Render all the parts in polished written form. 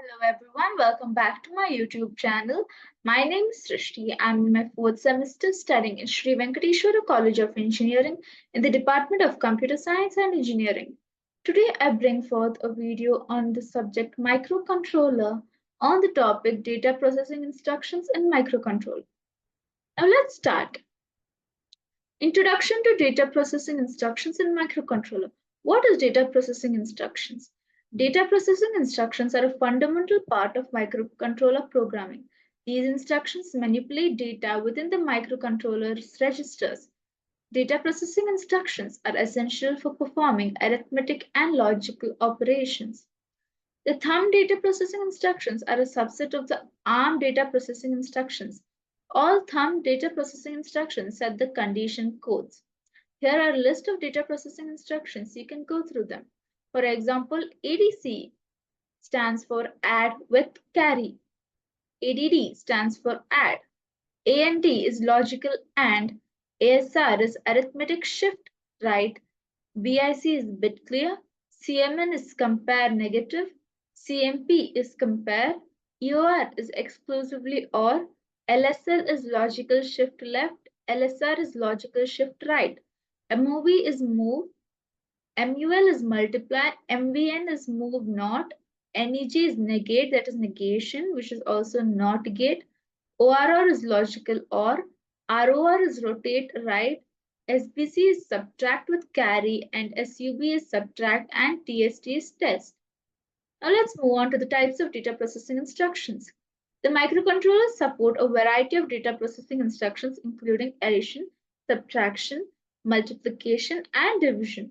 Hello everyone, welcome back to my YouTube channel. My name is Srishti. I'm in my fourth semester studying in Sri Venkateshwara College of Engineering in the Department of Computer Science and Engineering. Today I bring forth a video on the subject microcontroller on the topic data processing instructions in microcontroller. Now let's start. Introduction to data processing instructions in microcontroller. What is data processing instructions? Data processing instructions are a fundamental part of microcontroller programming. These instructions manipulate data within the microcontroller's registers. Data processing instructions are essential for performing arithmetic and logical operations. The thumb data processing instructions are a subset of the ARM data processing instructions. All thumb data processing instructions set the condition codes. Here are a list of data processing instructions. You can go through them. For example, ADC stands for add with carry. ADD stands for add. AND is logical and. ASR is arithmetic shift right. BIC is bit clear. CMN is compare negative. CMP is compare. EOR is exclusively OR. LSL is logical shift left. LSR is logical shift right. MOV is move. MUL is multiply. MVN is move not. NEG is negate, that is negation, which is also not gate. ORR is logical or. ROR is rotate right. SBC is subtract with carry and SUB is subtract and TST is test. Now let's move on to the types of data processing instructions. The microcontrollers support a variety of data processing instructions including addition, subtraction, multiplication, and division.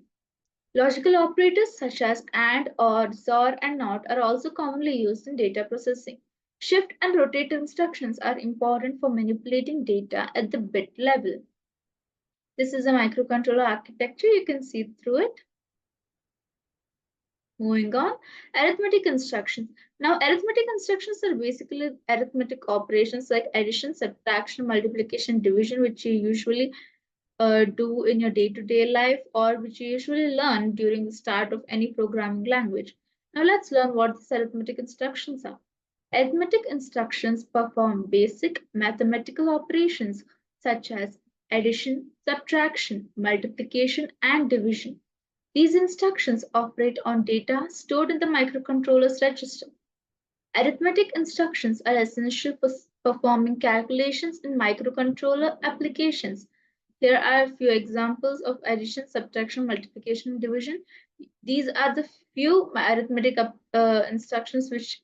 Logical operators such as AND, OR, XOR, and NOT are also commonly used in data processing. Shift and rotate instructions are important for manipulating data at the bit level. This is a microcontroller architecture. You can see through it. Moving on, arithmetic instructions. Now, arithmetic instructions are basically arithmetic operations like addition, subtraction, multiplication, division, which you usually do in your day-to-day life or which you usually learn during the start of any programming language. Now, let's learn what these arithmetic instructions are. Arithmetic instructions perform basic mathematical operations such as addition, subtraction, multiplication, and division. These instructions operate on data stored in the microcontroller's register. Arithmetic instructions are essential for performing calculations in microcontroller applications. Here are a few examples of addition, subtraction, multiplication, and division. These are the few arithmetic instructions which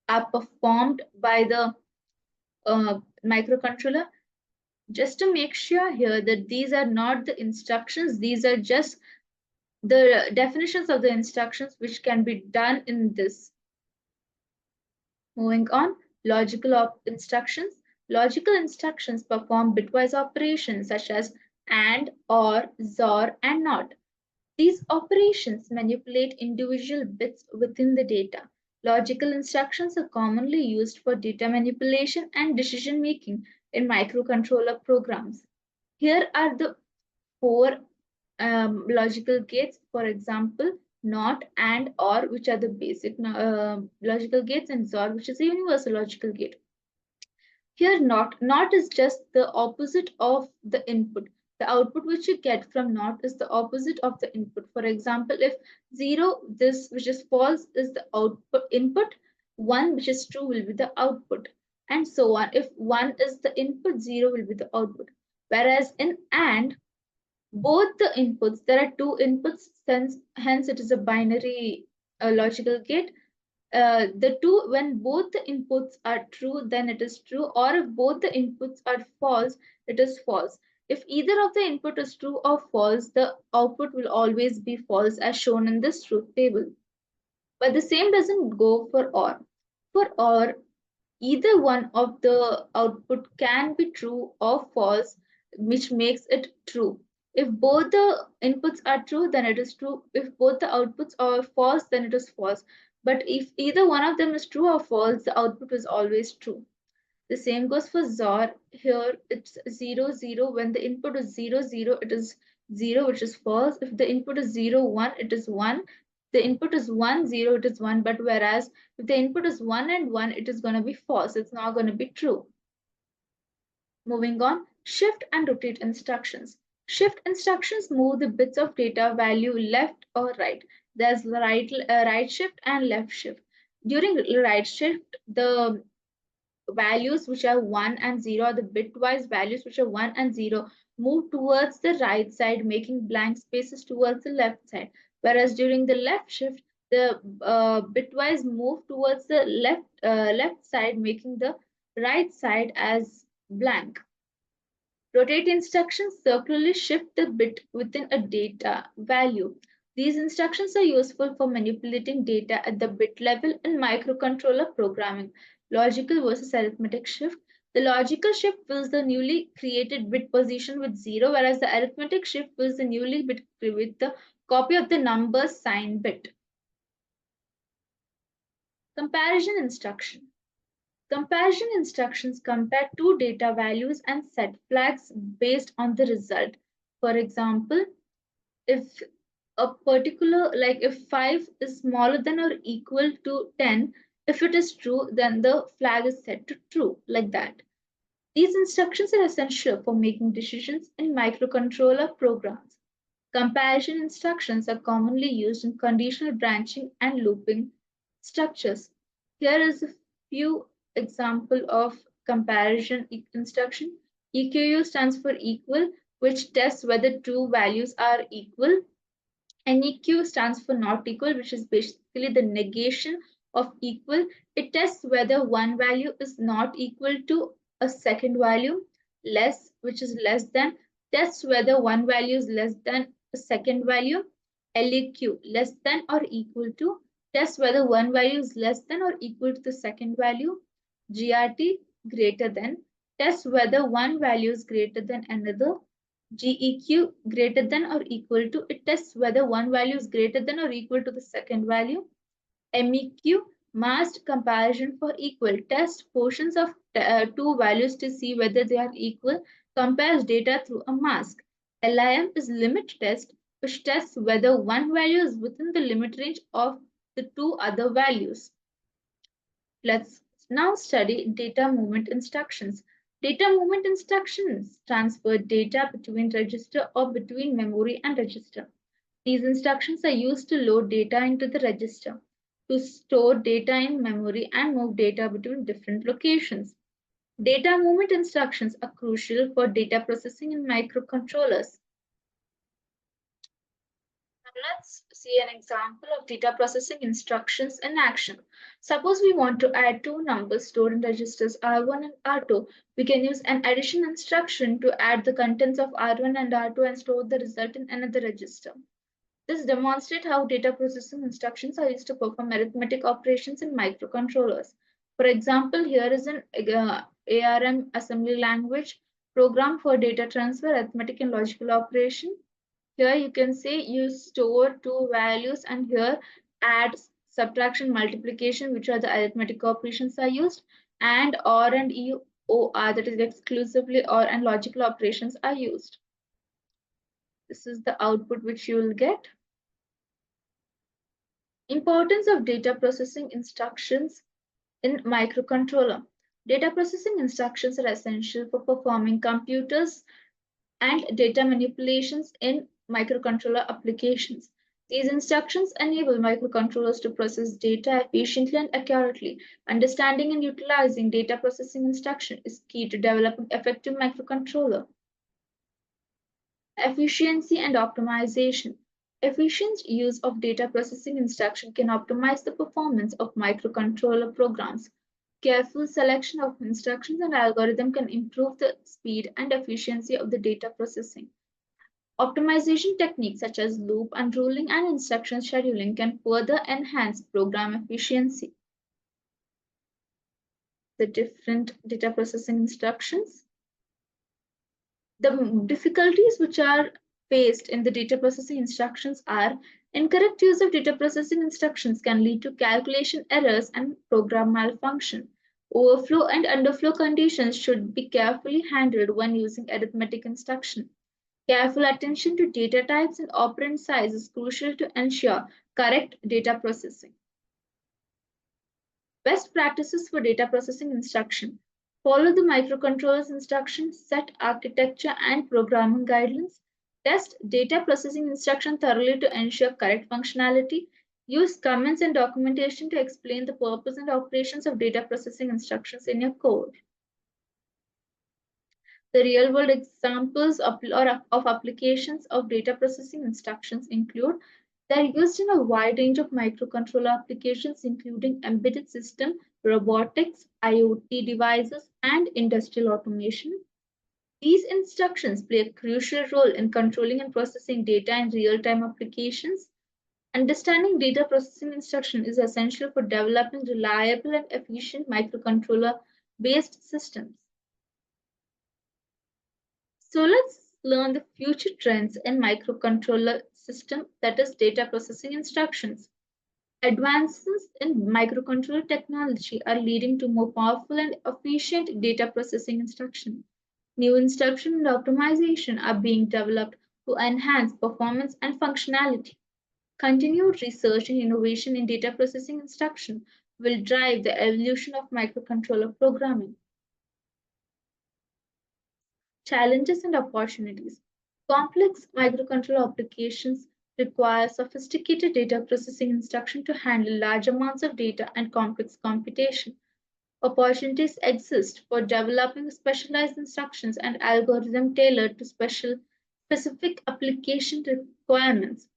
are performed by the microcontroller. Just to make sure here that these are not the instructions, these are just the definitions of the instructions which can be done in this. Moving on, logical instructions. Logical instructions perform bitwise operations such as AND, OR, XOR, and NOT. These operations manipulate individual bits within the data. Logical instructions are commonly used for data manipulation and decision making in microcontroller programs. Here are the four logical gates, for example, NOT, AND, OR, which are the basic logical gates, and XOR, which is a universal logical gate. Here, NOT is just the opposite of the input. The output which you get from NOT is the opposite of the input. For example, if 0, this which is false, is the output input, 1 which is true will be the output, and so on. If 1 is the input, 0 will be the output. Whereas in AND, both the inputs, there are two inputs, hence it is a binary logical gate. When both the inputs are true, then it is true, or if both the inputs are false, it is false. If either of the input is true or false, the output will always be false as shown in this truth table. But the same doesn't go for OR. For OR, either one of the output can be true or false, which makes it true. If both the inputs are true, then it is true. If both the outputs are false, then it is false. But if either one of them is true or false, the output is always true. The same goes for XOR. Here it's 0, 0. When the input is 0, 0, it is 0, which is false. If the input is 0, 1, it is 1. the input is 1, 0, it is 1. But whereas if the input is 1 and 1, it is going to be false. It's not going to be true. Moving on, shift and rotate instructions. Shift instructions move the bits of data value left or right. There's right shift and left shift. During right shift, the values which are 1 and 0, the bitwise values which are 1 and 0, move towards the right side, making blank spaces towards the left side. Whereas during the left shift, the bitwise move towards the left side, making the right side as blank. Rotate instructions circularly shift the bit within a data value. These instructions are useful for manipulating data at the bit level in microcontroller programming. Logical versus arithmetic shift. The logical shift fills the newly created bit position with 0, whereas the arithmetic shift fills the newly bit with the copy of the number sign bit. Comparison instruction. Comparison instructions compare two data values and set flags based on the result. For example, if a particular, like if 5 is smaller than or equal to 10, if it is true, then the flag is set to true, like that. These instructions are essential for making decisions in microcontroller programs. Comparison instructions are commonly used in conditional branching and looping structures. Here is a few example of comparison instruction. EQU stands for equal, which tests whether two values are equal. NEQ stands for not equal, which is basically the negation of equal. It tests whether one value is not equal to a second value. Less, which is less than, tests whether one value is less than a second value. LEQ, less than or equal to, tests whether one value is less than or equal to the second value. GRT, greater than, tests whether one value is greater than another. GEQ, greater than or equal to, it tests whether one value is greater than or equal to the second value. MEQ, masked comparison for equal, tests portions of two values to see whether they are equal, compares data through a mask. LIM is limit test, which tests whether one value is within the limit range of the two other values. Let's now study data movement instructions. Data movement instructions transfer data between register or between memory and register. These instructions are used to load data into the register, to store data in memory and move data between different locations. Data movement instructions are crucial for data processing in microcontrollers. Let's see an example of data processing instructions in action. Suppose we want to add two numbers stored in registers R1 and R2. We can use an addition instruction to add the contents of R1 and R2 and store the result in another register. This demonstrates how data processing instructions are used to perform arithmetic operations in microcontrollers. For example, here is an ARM assembly language program for data transfer, arithmetic, and logical operation. Here you can say you store two values, and here add, subtraction, multiplication, which are the arithmetic operations are used, and OR and EOR, that is exclusively OR and logical operations are used. This is the output which you will get. Importance of data processing instructions in microcontroller. Data processing instructions are essential for performing computers and data manipulations in microcontroller applications. These instructions enable microcontrollers to process data efficiently and accurately. Understanding and utilizing data processing instruction is key to developing effective microcontroller. Efficiency and optimization. Efficient use of data processing instruction can optimize the performance of microcontroller programs. Careful selection of instructions and algorithm can improve the speed and efficiency of the data processing. Optimization techniques such as loop unrolling and instruction scheduling can further enhance program efficiency. The different data processing instructions. The difficulties which are faced in the data processing instructions are incorrect use of data processing instructions can lead to calculation errors and program malfunction. Overflow and underflow conditions should be carefully handled when using arithmetic instruction. Careful attention to data types and operand size is crucial to ensure correct data processing. Best practices for data processing instruction. Follow the microcontrollers instructions, set architecture and programming guidelines. Test data processing instruction thoroughly to ensure correct functionality. Use comments and documentation to explain the purpose and operations of data processing instructions in your code. The real-world examples of applications of data processing instructions include they are used in a wide range of microcontroller applications, including embedded system, robotics, IoT devices, and industrial automation. These instructions play a crucial role in controlling and processing data in real-time applications. Understanding data processing instruction is essential for developing reliable and efficient microcontroller-based systems. So let's learn the future trends in microcontroller system, that is data processing instructions. Advances in microcontroller technology are leading to more powerful and efficient data processing instruction. New instruction and optimization are being developed to enhance performance and functionality. Continued research and innovation in data processing instruction will drive the evolution of microcontroller programming. Challenges and opportunities. Complex microcontroller applications require sophisticated data processing instruction to handle large amounts of data and complex computation. Opportunities exist for developing specialized instructions and algorithms tailored to specific application requirements.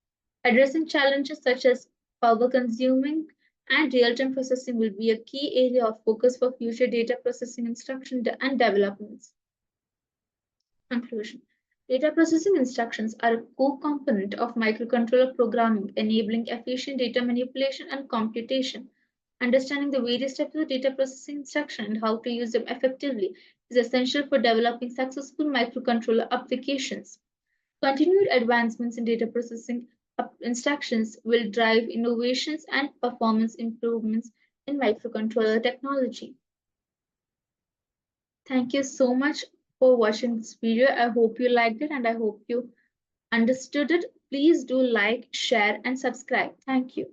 Addressing challenges such as power consuming and real-time processing will be a key area of focus for future data processing instruction and developments. Conclusion. Data processing instructions are a core component of microcontroller programming, enabling efficient data manipulation and computation. Understanding the various types of data processing instruction and how to use them effectively is essential for developing successful microcontroller applications. Continued advancements in data processing instructions will drive innovations and performance improvements in microcontroller technology. Thank you so much for watching this video. I hope you liked it and I hope you understood it. Please do like, share, and subscribe. Thank you.